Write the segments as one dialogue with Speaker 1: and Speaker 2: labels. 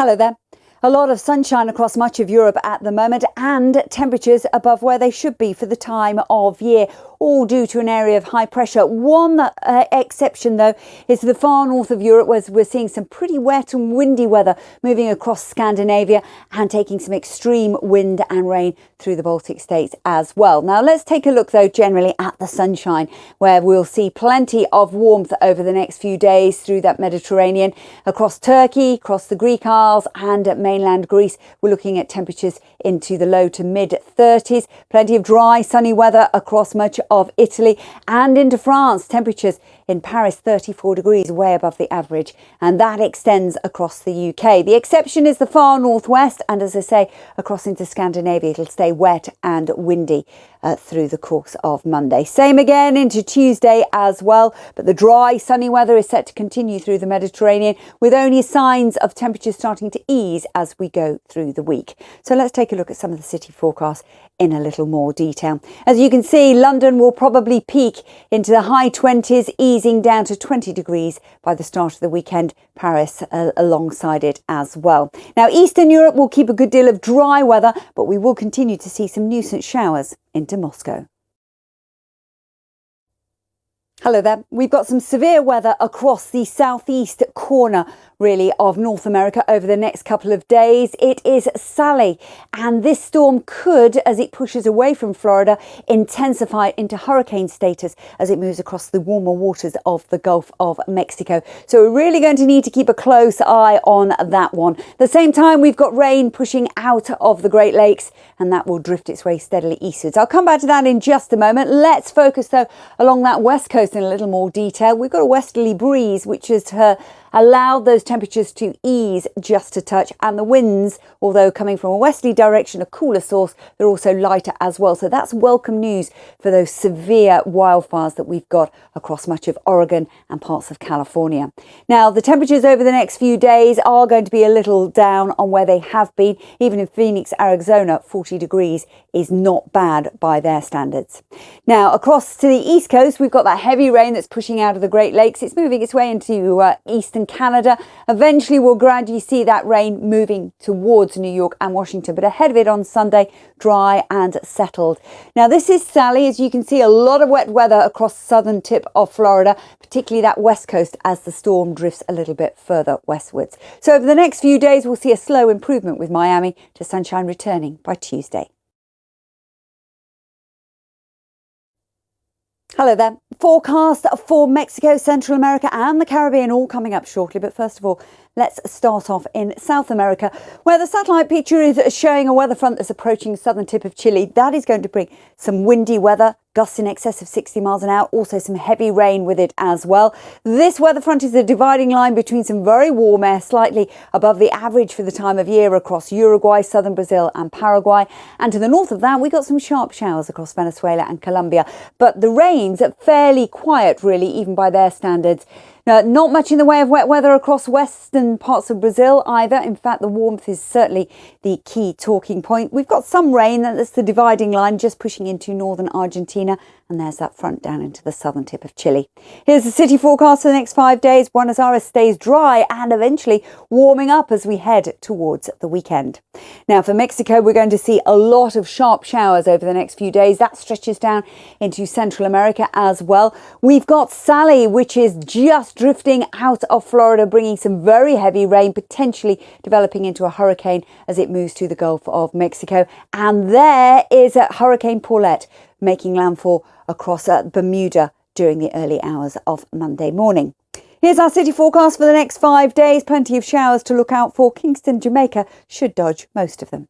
Speaker 1: Hello there. A lot of sunshine across much of Europe at the moment and temperatures above where they should be for the time of year, all due to an area of high pressure. One exception, though, is the far north of Europe, where we're seeing some pretty wet and windy weather moving across Scandinavia and taking some extreme wind and rain through the Baltic states as well. Now, let's take a look, though, generally at the sunshine, where we'll see plenty of warmth over the next few days through that Mediterranean, across Turkey, across the Greek Isles and mainland Greece. We're looking at temperatures into the low to mid 30s. Plenty of dry, sunny weather across much of Italy and into France. Temperatures in Paris 34 degrees, way above the average, and that extends across the UK. The exception is the far northwest, and as I say, across into Scandinavia, it'll stay wet and windy through the course of Monday. Same again into Tuesday as well, but the dry, sunny weather is set to continue through the Mediterranean, with only signs of temperatures starting to ease as we go through the week. So let's take a look at some of the city forecasts in a little more detail. As you can see, London will probably peak into the high 20s, easing down to 20 degrees by the start of the weekend. Paris alongside it as well. Now, Eastern Europe will keep a good deal of dry weather, but we will continue to see some nuisance showers into Moscow. Hello there. We've got some severe weather across the southeast corner, really, of North America over the next couple of days. It is Sally, and this storm could, as it pushes away from Florida, intensify into hurricane status as it moves across the warmer waters of the Gulf of Mexico. So we're really going to need to keep a close eye on that one. At the same time, we've got rain pushing out of the Great Lakes, and that will drift its way steadily eastwards. I'll come back to that in just a moment. Let's focus, though, along that west coast in a little more detail. We've got a westerly breeze, which has allowed those temperatures to ease just a touch, and the winds, although coming from a westerly direction, a cooler source, they're also lighter as well. So that's welcome news for those severe wildfires that we've got across much of Oregon and parts of California. Now, the temperatures over the next few days are going to be a little down on where they have been. Even in Phoenix, Arizona, 40 degrees is not bad by their standards. Now, across to the east coast, we've got that heavy rain that's pushing out of the Great Lakes. It's moving its way into eastern Canada. Eventually, we'll gradually see that rain moving towards New York and Washington, but ahead of it on Sunday, dry and settled. Now, this is Sally. As you can see, a lot of wet weather across the southern tip of Florida, particularly that west coast, as the storm drifts a little bit further westwards. So over the next few days, we'll see a slow improvement with Miami to sunshine returning by Tuesday. Hello there. Forecast for Mexico, Central America and the Caribbean all coming up shortly. But first of all, let's start off in South America, where the satellite picture is showing a weather front that's approaching the southern tip of Chile. That is going to bring some windy weather, gusts in excess of 60 miles an hour, also some heavy rain with it as well. This weather front is a dividing line between some very warm air, slightly above the average for the time of year across Uruguay, southern Brazil and Paraguay. And to the north of that, we got some sharp showers across Venezuela and Colombia. But the rains are fairly quiet, really, even by their standards. Not much in the way of wet weather across western parts of Brazil either. In fact, the warmth is certainly the key talking point. We've got some rain, that's the dividing line, just pushing into northern Argentina. And there's that front down into the southern tip of Chile. Here's the city forecast for the next 5 days. Buenos Aires stays dry and eventually warming up as we head towards the weekend. Now, for Mexico, we're going to see a lot of sharp showers over the next few days. That stretches down into Central America as well. We've got Sally, which is just drifting out of Florida, bringing some very heavy rain, potentially developing into a hurricane as it moves to the Gulf of Mexico. And there is Hurricane Paulette making landfall across Bermuda during the early hours of Monday morning. Here's our city forecast for the next 5 days. Plenty of showers to look out for. Kingston, Jamaica should dodge most of them.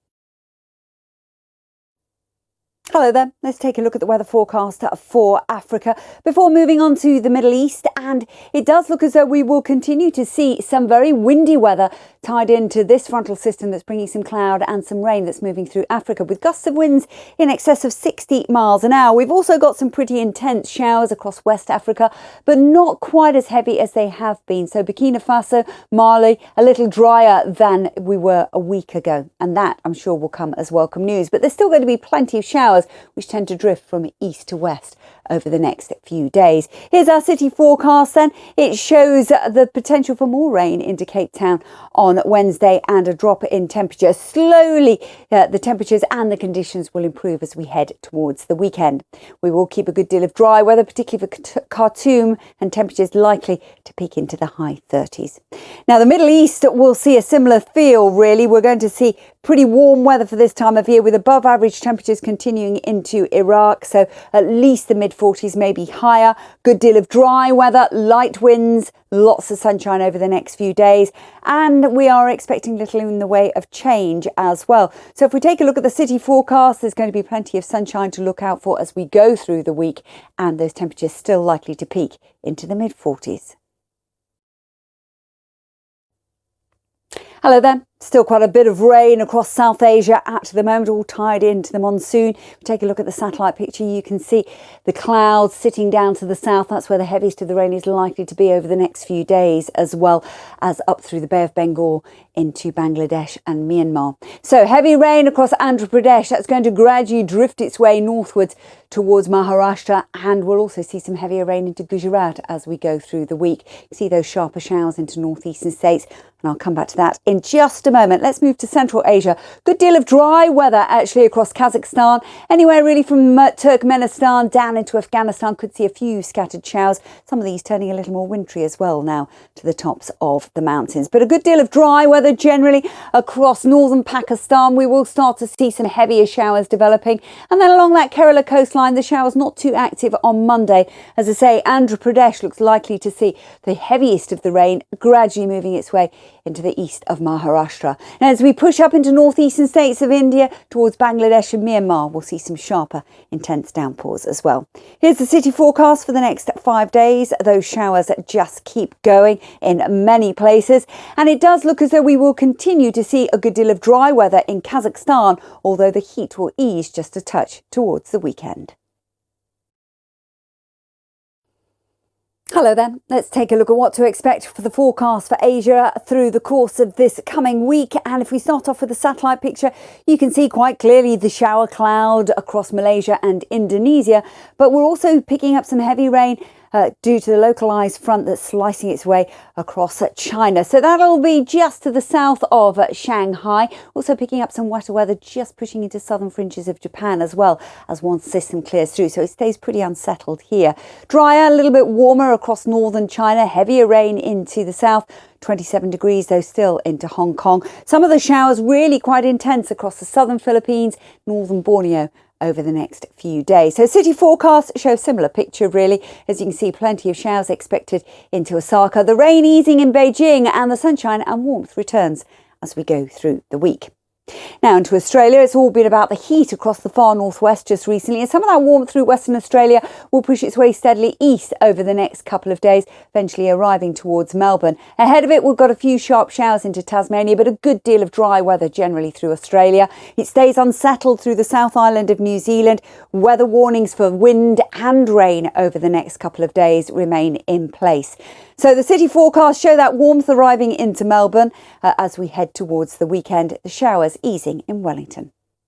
Speaker 1: Hello there. Let's take a look at the weather forecast for Africa before moving on to the Middle East. And it does look as though we will continue to see some very windy weather tied into this frontal system that's bringing some cloud and some rain that's moving through Africa with gusts of winds in excess of 60 miles an hour. We've also got some pretty intense showers across West Africa, but not quite as heavy as they have been. So Burkina Faso, Mali, a little drier than we were a week ago. And that, I'm sure, will come as welcome news. But there's still going to be plenty of showers showers, which tend to drift from east to west over the next few days. Here's our city forecast then. It shows the potential for more rain into Cape Town on Wednesday and a drop in temperature. Slowly, the temperatures and the conditions will improve as we head towards the weekend. We will keep a good deal of dry weather, particularly for Khartoum, and temperatures likely to peak into the high 30s. Now, the Middle East will see a similar feel, really. We're going to see pretty warm weather for this time of year, with above average temperatures continuing into Iraq. So at least the mid-40s, maybe higher. Good deal of dry weather, light winds, lots of sunshine over the next few days. And we are expecting little in the way of change as well. So if we take a look at the city forecast, there's going to be plenty of sunshine to look out for as we go through the week. And those temperatures still likely to peak into the mid-40s. Hello there. Still quite a bit of rain across South Asia at the moment, all tied into the monsoon. If we take a look at the satellite picture, you can see the clouds sitting down to the south. That's where the heaviest of the rain is likely to be over the next few days, as well as up through the Bay of Bengal into Bangladesh and Myanmar. So heavy rain across Andhra Pradesh. That's going to gradually drift its way northwards towards Maharashtra, and we'll also see some heavier rain into Gujarat as we go through the week. You see those sharper showers into northeastern states, and I'll come back to that in just a moment. Let's move to Central Asia. Good deal of dry weather actually across Kazakhstan. Anywhere really from Turkmenistan down into Afghanistan could see a few scattered showers. Some of these turning a little more wintry as well now to the tops of the mountains. But a good deal of dry weather generally across northern Pakistan. We will start to see some heavier showers developing. And then along that Kerala coastline, the showers not too active on Monday. As I say, Andhra Pradesh looks likely to see the heaviest of the rain gradually moving its way into the east of Maharashtra. And as we push up into northeastern states of India towards Bangladesh and Myanmar, we'll see some sharper, intense downpours as well. Here's the city forecast for the next 5 days. Those showers just keep going in many places. And it does look as though we will continue to see a good deal of dry weather in Kazakhstan, although the heat will ease just a touch towards the weekend. Hello then, let's take a look at what to expect for the forecast for Asia through the course of this coming week. And if we start off with the satellite picture, you can see quite clearly the shower cloud across Malaysia and Indonesia, but we're also picking up some heavy rain due to the localised front that's slicing its way across China. So that'll be just to the south of Shanghai. Also picking up some wetter weather just pushing into southern fringes of Japan as well as one system clears through. So it stays pretty unsettled here. Drier, a little bit warmer across northern China. Heavier rain into the south. 27 degrees though still into Hong Kong. Some of the showers really quite intense across the southern Philippines, northern Borneo over the next few days. So city forecasts show a similar picture really. As you can see, plenty of showers expected into Osaka. The rain easing in Beijing, and the sunshine and warmth returns as we go through the week. Now into Australia, it's all been about the heat across the far northwest just recently, and some of that warmth through Western Australia will push its way steadily east over the next couple of days, eventually arriving towards Melbourne. Ahead of it, we've got a few sharp showers into Tasmania, but a good deal of dry weather generally through Australia. It stays unsettled through the South Island of New Zealand. Weather warnings for wind and rain over the next couple of days remain in place. So the city forecasts show that warmth arriving into Melbourne as we head towards the weekend, the showers easing in Wellington.